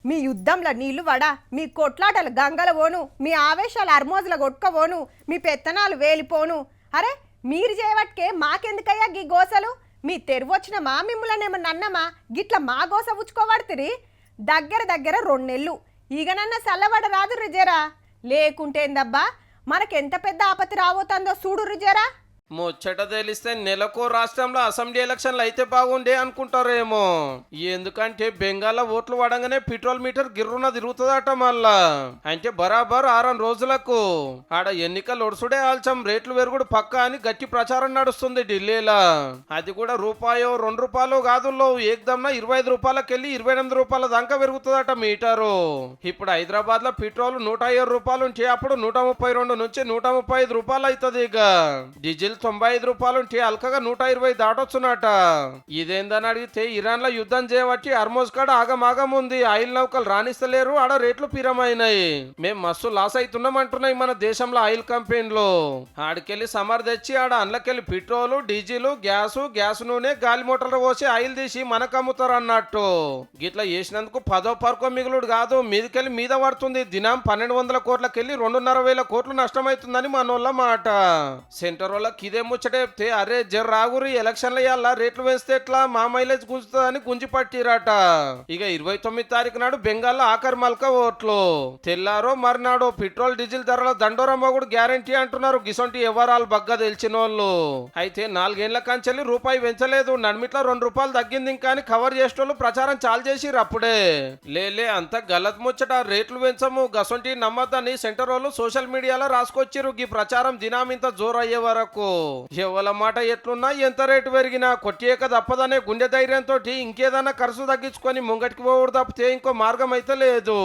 మీ యుద్ధంలో నీళ్లు వడా, మీ కొట్లాటలు గంగల పోను, మీ ఆవేశాలు అర్మోజుల కొట్టుకపోను, మీ పెత్తనాలు వేలిపోను. అరే మీరు చేయవట్కే మాకెందుకయ్యా గీ గోసలు? మీ తెరువొచ్చిన మా మిమ్ములనేమన్నా అన్నమా? గిట్ల మా గోస ఉచ్చుకోబడుతుంది. దగ్గర దగ్గర 2 నెలలు ఈగనన్న సల్లబడ రాదు రిజరా, లేకుంటేందబ్బా మనకెంత పెద్ద ఆపత్తి రాబోతుందో చూడు రిజరా. ముచ్చట తెలిస్తే నెలకో రాష్ట్రంలో అసెంబ్లీ ఎలక్షన్లు అయితే బాగుండే అనుకుంటారేమో. ఎందుకంటే బెంగాల్లో ఓట్లు పడంగానే పెట్రోల్ మీటర్ గిర్రున తిరుగుతుందట మళ్ళా. అంటే బరాబర్ 6 రోజులకు ఆడ ఎన్నికలు ఒడుసుడే ఆల్చం రేట్లు పెరుగుడు పక్క అని గట్టి ప్రచారం నడుస్తుంది ఢిల్లీలో. అది కూడా రూపాయో 2 రూపాయలు కాదుల్లో ఏకదమ్న 25 రూపాయలకెళ్ళి 28 రూపాయల దాకా పెరుగుతుందట మీటరు. ఇప్పుడు హైదరాబాద్ లో పెట్రోల్ 107 రూపాయలు ఉంటే అప్పుడు 132 నుంచి 135 రూపాయలు అవుతుంది. ఇక డీజిల్ 95 రూపాయలు ఉంటే అల్కగా 120 దాటొచ్చునట. ఇదేందని అడిగితే ఇరాన్ లో యుద్ధం చేయబట్టి అర్మోజ్ కాడ ఆగమాగం ఉంది, ఆయిల్ నౌకలు రాణిస్తలేరు, ఆడ రేట్లు పిరమైనాయి. మేం మస్తు లాస్ అవుతున్నాం అంటున్నాయి మన దేశంలో ఆయిల్ కంపెనీలు. ఆడికెళ్ళి సమర్ తెచ్చి ఆడ అందులోకెళ్ళి పెట్రోల్ డీజిల్ గ్యాస్ నూనె గాలి మోటార్లు పోసి ఆయిల్ తీసి మనకు అమ్ముతారు అన్నట్టు. గిట్లా చేసినందుకు 10వ పరకో మిగులుడు కాదు, మీదకెళ్ళి మీద పడుతుంది. దినం 1200 కోట్లకెళ్ళి 2,500 కోట్లు నష్టమవుతుందని మనోళ్ళ మాట. సెంటర్ వాళ్ళకి ఇదే ముచ్చటే చెప్తే అరే జర రాగురి ఎలక్షన్ల యాళ్ళ రేట్లు వేస్తే ఎట్లా, మా మైలేజ్ గుంజుతుందని గుంజి పట్టిరాట. ఇక 29 తారీఖు నాడు బెంగాల్లో ఆఖరి మల్క ఓట్లు. తెల్లారో మర్నాడో పెట్రోల్ డీజిల్ ధరల దండోరమ్మగుడు గ్యారంటీ అంటున్నారు గిసొంటి ఎవరాలు బగ్గా తెలిసిన వాళ్ళు. అయితే 4 ఏళ్ల కంచెల్లి రూపాయి పెంచలేదు, నడిమిట్ల 2 రూపాయలు తగ్గింది ఇంకా అని కవర్ చేసేటోళ్ళు ప్రచారం చాలు చేసిర్రు అప్పుడే. లేలే అంత గలత్ ముచ్చట, రేట్లు పెంచము గసొంటి నమ్మద్దని సెంటర్ వాళ్ళు సోషల్ మీడియాలో రాసుకొచ్చిర్రు. ఈ ప్రచారం దినామింత జోరయ్యే వరకు ఎవల మాట ఎట్లున్నా ఎంత రేటు పెరిగినా కొట్టేక తప్పదనే గుండె ధైర్యంతో ఇంకేదన్నా ఖర్చు తగ్గించుకొని ముంగటికి పోవడం తప్పితే ఇంకో మార్గం అయితే లేదు.